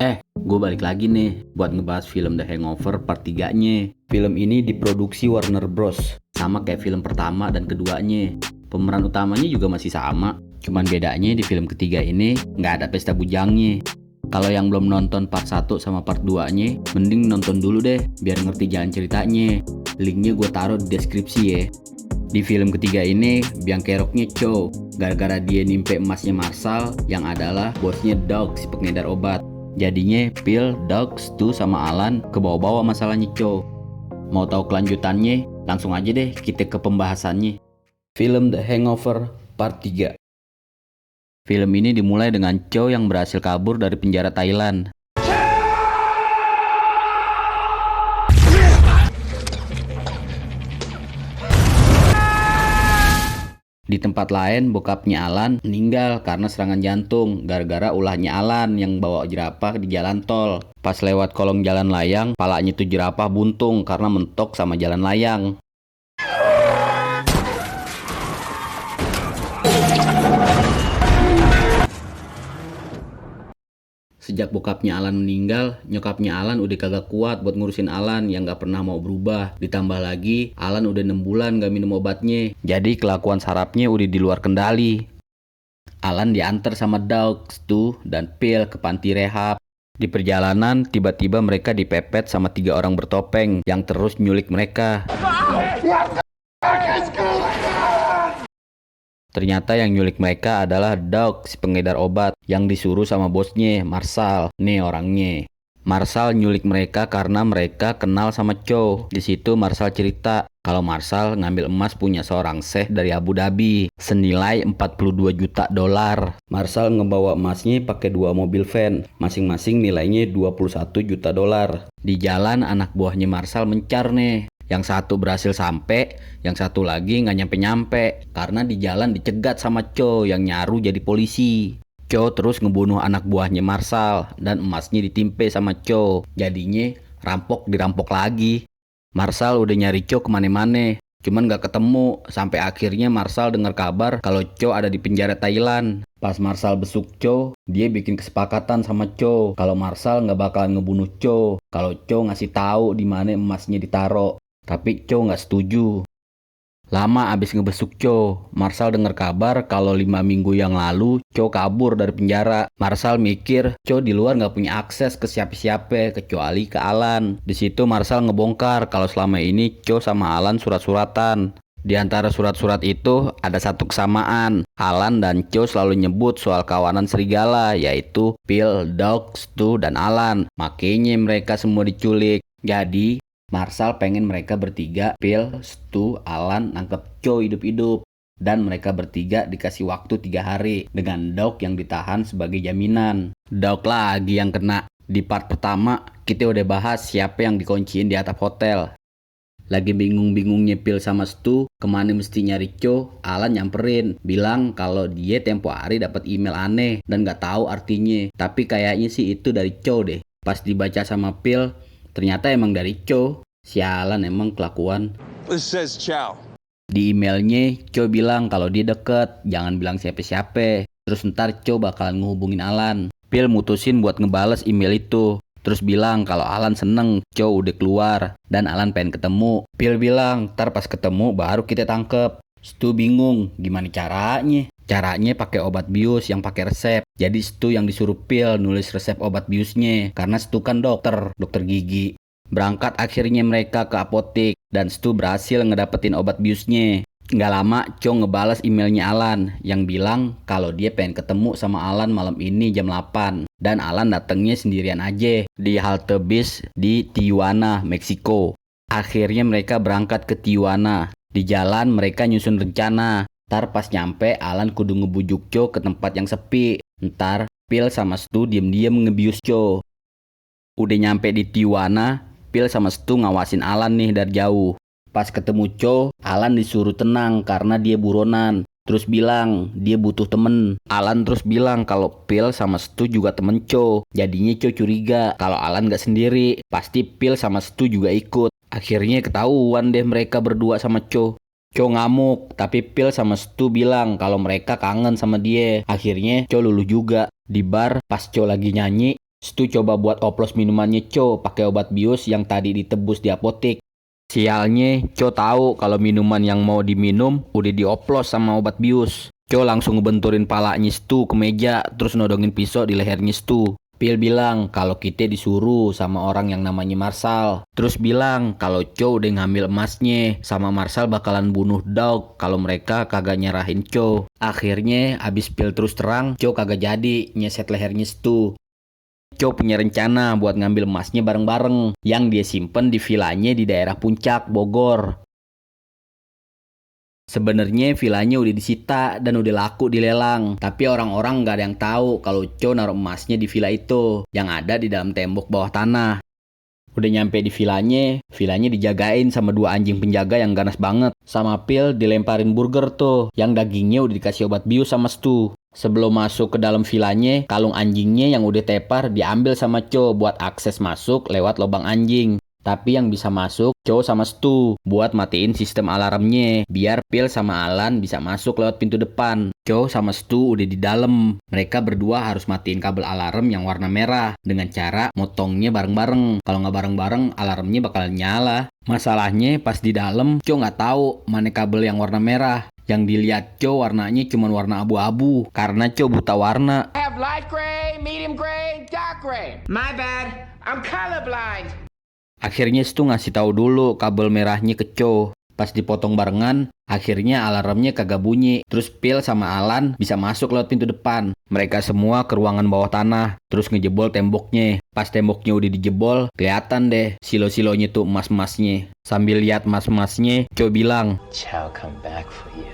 Gue balik lagi nih buat ngebahas film The Hangover part 3-nya. Film ini diproduksi Warner Bros. Sama kayak film pertama dan keduanya. Pemeran utamanya juga masih sama. Cuman bedanya di film ketiga ini nggak ada pesta bujangnya. Kalau yang belum nonton part 1 sama part 2-nya, mending nonton dulu deh biar ngerti jalan ceritanya. Linknya gue taruh di deskripsi ya. Di film ketiga ini, biang keroknya Chow, gara-gara dia nimpe emasnya Marshall yang adalah bosnya Doug si pengedar obat. Jadinya Phil, Doug, Stu, sama Alan kebawa-bawa masalahnya Chow. Mau tahu kelanjutannya? Langsung aja deh kita ke pembahasannya. Film The Hangover Part 3. Film ini dimulai dengan Chow yang berhasil kabur dari penjara Thailand. Di tempat lain, bokapnya Alan meninggal karena serangan jantung gara-gara ulahnya Alan yang bawa jerapah di jalan tol. Pas lewat kolong jalan layang, palanya tuh jerapah buntung karena mentok sama jalan layang. Sejak bokapnya Alan meninggal, nyokapnya Alan udah kagak kuat buat ngurusin Alan yang gak pernah mau berubah. Ditambah lagi, Alan udah 6 bulan gak minum obatnya. Jadi kelakuan sarapnya udah di luar kendali. Alan diantar sama Doug, Stu, dan Phil ke panti rehab. Di perjalanan, tiba-tiba mereka dipepet sama 3 orang bertopeng yang terus nyulik mereka. Ternyata yang nyulik mereka adalah Doug, si pengedar obat, yang disuruh sama bosnya, Marshall. Nih orangnya. Marshall nyulik mereka karena mereka kenal sama Chow. Di situ Marshall cerita kalau Marshall ngambil emas punya seorang syekh dari Abu Dhabi senilai 42 juta dolar. Marshall ngebawa emasnya pakai 2 mobil van, masing-masing nilainya 21 juta dolar. Di jalan anak buahnya Marshall mencar nih. Yang satu berhasil sampai, yang satu lagi nggak nyampe-nyampe karena di jalan dicegat sama Chow yang nyaru jadi polisi. Chow terus ngebunuh anak buahnya Marshall dan emasnya ditimpe sama Chow. Jadinya rampok dirampok lagi. Marshall udah nyari Chow kemana-mana, cuman nggak ketemu. Sampai akhirnya Marshall dengar kabar kalau Chow ada di penjara Thailand. Pas Marshall besuk Chow, dia bikin kesepakatan sama Chow kalau Marshall nggak bakalan ngebunuh Chow kalau Chow ngasih tahu di mana emasnya ditaro. Tapi Chow nggak setuju. Lama abis ngebesuk Chow, Marshall dengar kabar kalau 5 minggu yang lalu Chow kabur dari penjara. Marshall mikir Chow di luar nggak punya akses ke siapa-siapa kecuali ke Alan. Di situ Marshall ngebongkar kalau selama ini Chow sama Alan surat-suratan. Di antara surat-surat itu ada satu kesamaan. Alan dan Chow selalu nyebut soal kawanan serigala, yaitu Phil, Doug, Stu, dan Alan. Makanya mereka semua diculik. Jadi Marshall pengen mereka bertiga, Phil, Stu, Alan nangkep Chow hidup-hidup. Dan mereka bertiga dikasih waktu 3 hari dengan Doug yang ditahan sebagai jaminan. Doug lagi yang kena. Di part pertama kita udah bahas siapa yang dikunciin di atap hotel. Lagi bingung-bingungnya Phil sama Stu kemana mesti nyari Chow, Alan nyamperin, bilang kalau dia tempo hari dapat email aneh dan gak tahu artinya. Tapi kayaknya sih itu dari Chow deh. Pas dibaca sama Phil, ternyata emang dari Chow. Sialan emang kelakuan. This says ciao. Di emailnya Chow bilang kalau dia deket, jangan bilang siapa-siapa. Terus ntar Chow bakalan ngehubungin Alan. Phil mutusin buat ngebales email itu. Terus bilang kalau Alan seneng Chow udah keluar dan Alan pengen ketemu. Phil bilang ntar pas ketemu baru kita tangkep. Stu bingung gimana caranya. Caranya pakai obat bius yang pakai resep. Jadi Stu yang disuruh Phil nulis resep obat biusnya karena Stu kan dokter gigi. Berangkat akhirnya mereka ke apotek dan Stu berhasil ngedapetin obat biusnya. Nggak lama Chow ngebales emailnya Alan yang bilang kalau dia pengen ketemu sama Alan malam ini jam 8. Dan Alan datengnya sendirian aja di halte bis di Tijuana, Meksiko. Akhirnya mereka berangkat ke Tijuana. Di jalan mereka nyusun rencana. Ntar pas nyampe Alan kudu ngebujuk Chow ke tempat yang sepi. Ntar Phil sama Stu diem-diem ngebius Chow. Udah nyampe di Tijuana, Phil sama Stu ngawasin Alan nih dari jauh. Pas ketemu Chow, Alan disuruh tenang karena dia buronan. Terus bilang dia butuh temen. Alan terus bilang kalau Phil sama Stu juga temen Chow. Jadinya Chow curiga kalau Alan gak sendiri. Pasti Phil sama Stu juga ikut. Akhirnya ketahuan deh mereka berdua sama Chow. Chow ngamuk, tapi Phil sama Stu bilang kalau mereka kangen sama dia. Akhirnya Chow luluh juga. Di bar pas Chow lagi nyanyi, Stu coba buat oplos minumannya Cho pakai obat bius yang tadi ditebus di apotek. Sialnya, Cho tahu kalau minuman yang mau diminum udah dioplos sama obat bius. Cho langsung ngebenturin palanya Stu ke meja, terus nodongin pisau di lehernya Stu. Phil bilang kalau kita disuruh sama orang yang namanya Marshall. Terus bilang kalau Cho udah ngambil emasnya, sama Marshall bakalan bunuh Doug kalau mereka kagak nyerahin Cho. Akhirnya abis Phil terus terang, Cho kagak jadi nyeset lehernya Stu. Cho punya rencana buat ngambil emasnya bareng-bareng yang dia simpen di vilanya di daerah Puncak, Bogor. Sebenarnya vilanya udah disita dan udah laku dilelang, tapi orang-orang nggak ada yang tahu kalau Cho naruh emasnya di villa itu yang ada di dalam tembok bawah tanah. Udah nyampe di vilanya dijagain sama 2 anjing penjaga yang ganas banget. Sama Phil dilemparin burger tuh, yang dagingnya udah dikasih obat bius sama Stu. Sebelum masuk ke dalam vilanya, kalung anjingnya yang udah tepar diambil sama Cho buat akses masuk lewat lubang anjing. Tapi yang bisa masuk Cho sama Stu buat matiin sistem alarmnya biar Phil sama Alan bisa masuk lewat pintu depan. Cho sama Stu udah di dalam. Mereka berdua harus matiin kabel alarm yang warna merah dengan cara motongnya bareng-bareng. Kalau nggak bareng-bareng alarmnya bakal nyala. Masalahnya pas di dalam Cho nggak tahu mana kabel yang warna merah. Yang dilihat Cho warnanya cuma warna abu-abu karena Cho buta warna. I have light gray, medium gray, dark gray. My bad, I'm colorblind. Akhirnya Stu ngasih tahu dulu kabel merahnya ke Cho. Pas dipotong barengan, akhirnya alarmnya kagak bunyi. Terus Phil sama Alan bisa masuk lewat pintu depan. Mereka semua ke ruangan bawah tanah, terus ngejebol temboknya. Pas temboknya udah dijebol, kelihatan deh silo-silonya tuh emas-emasnya. Sambil lihat emas-emasnya, Cho bilang, Chow come back for you.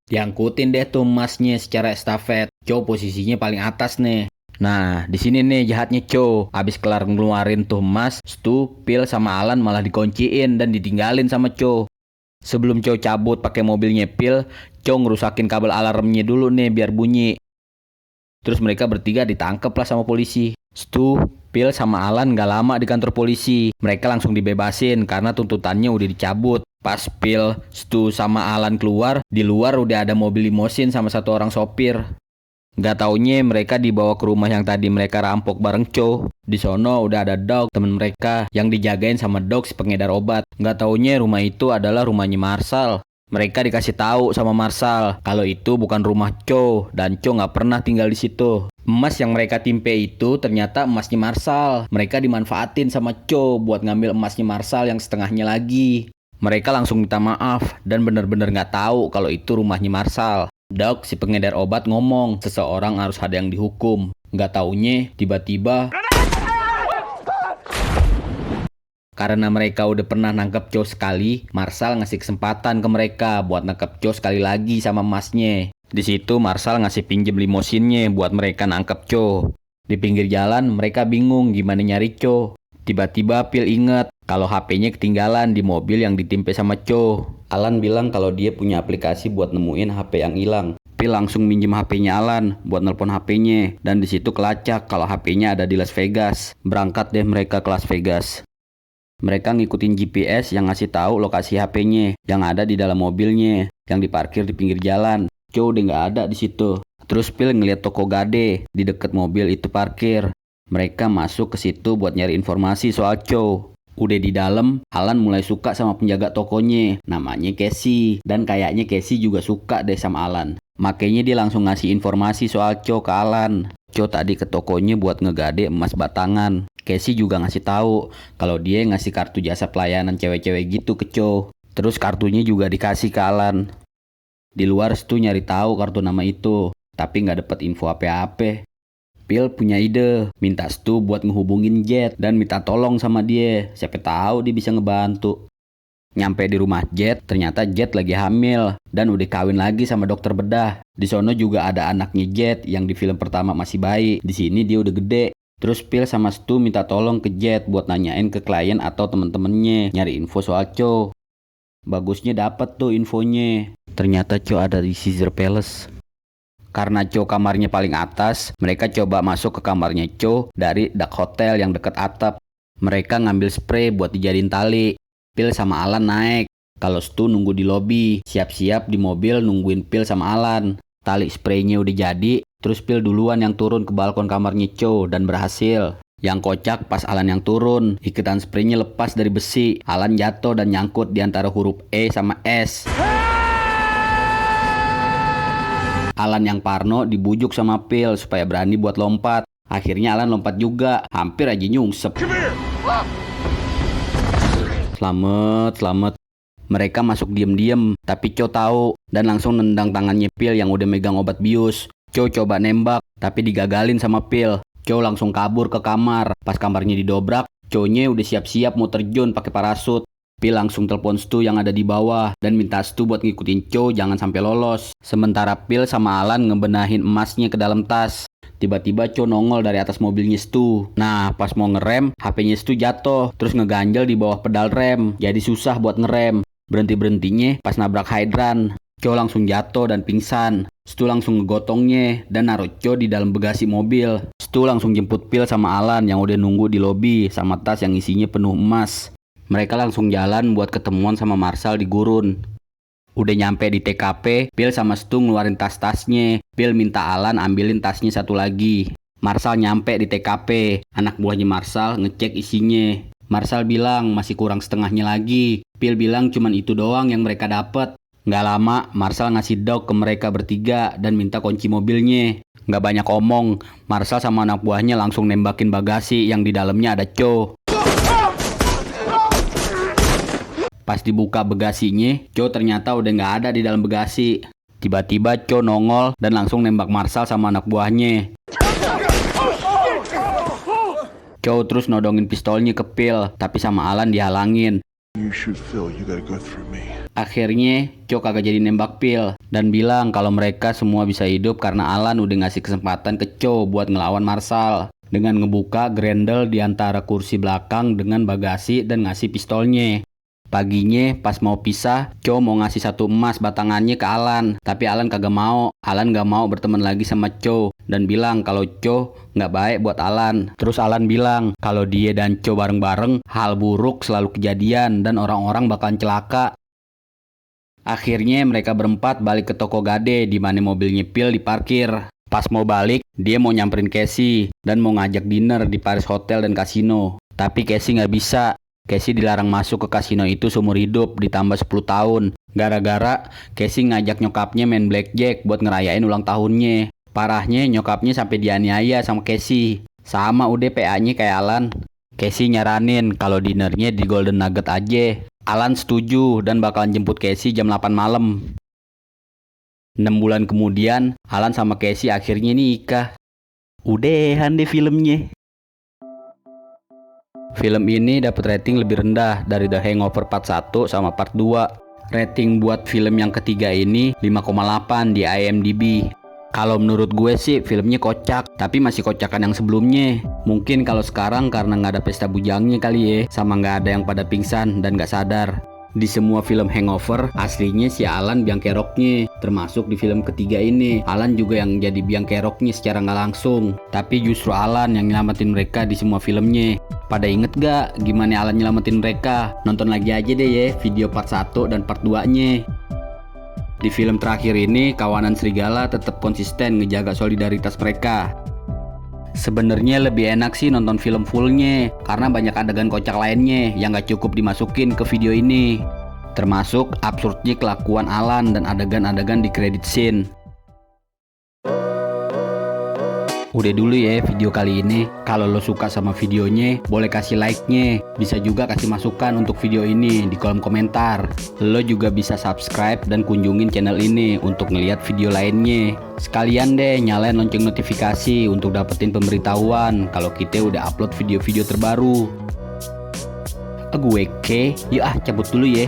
diangkutin deh tuh emasnya secara estafet. Cho posisinya paling atas nih. Nah, di sini nih jahatnya Cho. Abis kelar ngeluarin tuh emas, Stu, Phil sama Alan malah dikunciin dan ditinggalin sama Cho. Sebelum Cho cabut pakai mobilnya Phil, Cho ngerusakin kabel alarmnya dulu nih biar bunyi. Terus mereka bertiga ditangkep lah sama polisi. Stu, Phil sama Alan gak lama di kantor polisi. Mereka langsung dibebasin karena tuntutannya udah dicabut. Pas Phil, Stu sama Alan keluar, di luar udah ada mobil limosin sama 1 orang sopir. Gak taunya mereka dibawa ke rumah yang tadi mereka rampok bareng Cho. Di sono udah ada Doug, temen mereka, yang dijagain sama Doug si pengedar obat. Gak taunya rumah itu adalah rumahnya Marshall. Mereka dikasih tahu sama Marshall kalau itu bukan rumah Cho dan Cho gak pernah tinggal di situ. Emas yang mereka timpe itu ternyata emasnya Marshall. Mereka dimanfaatin sama Cho buat ngambil emasnya Marshall yang setengahnya lagi. Mereka langsung minta maaf dan bener-bener gak tahu kalau itu rumahnya Marshall. Doug si pengedar obat ngomong seseorang harus ada yang dihukum. Gak taunya tiba-tiba karena mereka udah pernah nangkep Cho sekali, Marshall ngasih kesempatan ke mereka buat nangkep Cho sekali lagi sama emasnya. Di situ Marshall ngasih pinjem limosinnya buat mereka nangkep Cho. Di pinggir jalan mereka bingung gimana nyari Cho. Tiba-tiba Phil inget kalau HP-nya ketinggalan di mobil yang ditimpe sama Cho. Alan bilang kalau dia punya aplikasi buat nemuin HP yang hilang. Phil langsung minjem HP-nya Alan buat nelpon HP-nya dan di situ kelacak kalau HP-nya ada di Las Vegas. Berangkat deh mereka ke Las Vegas. Mereka ngikutin GPS yang ngasih tahu lokasi HP-nya yang ada di dalam mobilnya yang diparkir di pinggir jalan. Cho udah nggak ada di situ. Terus Phil ngeliat toko gade di deket mobil itu parkir. Mereka masuk ke situ buat nyari informasi soal Cho. Udah di dalam, Alan mulai suka sama penjaga tokonya, namanya Casey. Dan kayaknya Casey juga suka deh sama Alan. Makanya dia langsung ngasih informasi soal Cho ke Alan. Cho tadi ke tokonya buat ngegade emas batangan. Casey juga ngasih tahu kalau dia ngasih kartu jasa pelayanan cewek-cewek gitu ke Cho. Terus kartunya juga dikasih ke Alan. Di luar Stu nyari tahu kartu nama itu, tapi nggak dapet info apa-apa. Phil punya ide, minta Stu buat ngehubungin Jet dan minta tolong sama dia. Siapa tahu dia bisa ngebantu. Nyampe di rumah Jet, ternyata Jet lagi hamil dan udah kawin lagi sama dokter bedah. Di sono juga ada anaknya Jet yang di film pertama masih bayi. Di sini dia udah gede. Terus Phil sama Stu minta tolong ke Jet buat nanyain ke klien atau temen-temennya nyari info soal Cho. Bagusnya dapet tuh infonya. Ternyata Cho ada di Caesar Palace. Karena Cho kamarnya paling atas, mereka coba masuk ke kamarnya Cho dari Duck Hotel yang deket atap. Mereka ngambil spray buat dijadiin tali. Phil sama Alan naik. Kalau Stu nunggu di lobi, siap-siap di mobil nungguin Phil sama Alan. Tali spraynya udah jadi, terus Phil duluan yang turun ke balkon kamarnya Chow dan berhasil. Yang kocak pas Alan yang turun, iketan spraynya lepas dari besi. Alan jatuh dan nyangkut di antara huruf E sama S. Alan yang parno dibujuk sama Phil supaya berani buat lompat. Akhirnya Alan lompat juga, hampir aja nyungsep. Selamat. Mereka masuk diem-diem, tapi Chow tahu dan langsung nendang tangannya Phil yang udah megang obat bius. Chow coba nembak, tapi digagalin sama Phil. Chow langsung kabur ke kamar. Pas kamarnya didobrak, Chow-nya udah siap-siap mau terjun pakai parasut. Phil langsung telepon Stu yang ada di bawah dan minta Stu buat ngikutin Chow jangan sampai lolos. Sementara Phil sama Alan ngebenahin emasnya ke dalam tas. Tiba-tiba Chow nongol dari atas mobilnya Stu. Nah, pas mau ngerem, HP-nya Stu jatuh, terus ngeganjel di bawah pedal rem. Jadi susah buat ngerem. Berhenti-berhentinya pas nabrak hydran. Chow langsung jatuh dan pingsan. Stu langsung ngegotongnya dan naruh Chow di dalam bagasi mobil. Stu langsung jemput Phil sama Alan yang udah nunggu di lobi sama tas yang isinya penuh emas. Mereka langsung jalan buat ketemuan sama Marshall di gurun. Udah nyampe di TKP, Phil sama Stu ngeluarin tas-tasnya. Phil minta Alan ambilin tasnya satu lagi. Marshall nyampe di TKP. Anak buahnya Marshall ngecek isinya. Marshall bilang masih kurang setengahnya lagi. Phil bilang cuman itu doang yang mereka dapet. Nggak lama, Marshall ngasih dog ke mereka bertiga dan minta kunci mobilnya. Nggak banyak omong, Marshall sama anak buahnya langsung nembakin bagasi yang di dalamnya ada Chow. Pas dibuka bagasinya, Chow ternyata udah nggak ada di dalam bagasi. Tiba-tiba Chow nongol dan langsung nembak Marshall sama anak buahnya. Chow terus nodongin pistolnya ke Phil, tapi sama Alan dihalangin. You shoot Phil, you gotta go through me. Akhirnya Chow kagak jadi nembak Phil dan bilang kalau mereka semua bisa hidup karena Alan udah ngasih kesempatan ke Chow buat ngelawan Marshall dengan ngebuka grendel di antara kursi belakang dengan bagasi dan ngasih pistolnya. Paginya pas mau pisah, Chow mau ngasih satu emas batangannya ke Alan, tapi Alan kagak mau. Alan gak mau berteman lagi sama Chow dan bilang kalau Chow gak baik buat Alan. Terus Alan bilang kalau dia dan Chow bareng-bareng, hal buruk selalu kejadian dan orang-orang bakalan celaka. Akhirnya mereka berempat balik ke toko gade di mana mobilnya Phil diparkir. Pas mau balik, dia mau nyamperin Casey dan mau ngajak dinner di Paris Hotel dan Kasino. Tapi Casey gak bisa. Casey dilarang masuk ke kasino itu seumur hidup ditambah 10 tahun. Gara-gara Casey ngajak nyokapnya main blackjack buat ngerayain ulang tahunnya. Parahnya nyokapnya sampai dianiaya sama Casey. Sama udah PA-nya kayak Alan. Casey nyaranin kalau dinernya di Golden Nugget aja. Alan setuju dan bakalan jemput Casey jam 8 malam. 6 bulan kemudian, Alan sama Casey akhirnya nikah. Udahan deh filmnya. Film ini dapat rating lebih rendah dari The Hangover Part 1 sama Part 2. Rating buat film yang ketiga ini 5,8 di IMDb. Kalau menurut gue sih filmnya kocak, tapi masih kocakan yang sebelumnya. Mungkin kalau sekarang karena nggak ada pesta bujangnya kali ya, sama nggak ada yang pada pingsan dan nggak sadar. Di semua film Hangover, aslinya si Alan biang keroknya. Termasuk di film ketiga ini, Alan juga yang jadi biang keroknya secara nggak langsung. Tapi justru Alan yang nyelamatin mereka di semua filmnya. Pada inget gak gimana Alan nyelamatin mereka? Nonton lagi aja deh ya video part 1 dan part 2-nya. Di film terakhir ini, kawanan serigala tetap konsisten ngejaga solidaritas mereka. Sebenarnya lebih enak sih nonton film fullnya, karena banyak adegan kocak lainnya yang gak cukup dimasukin ke video ini. Termasuk absurdnya kelakuan Alan dan adegan-adegan di credit scene. Udah dulu ya video kali ini. Kalau lo suka sama videonya, boleh kasih like-nya. Bisa juga kasih masukan untuk video ini di kolom komentar. Lo juga bisa subscribe dan kunjungin channel ini untuk ngeliat video lainnya. Sekalian deh nyalain lonceng notifikasi untuk dapetin pemberitahuan kalau kita udah upload video-video terbaru. Gue yuk cabut dulu ya.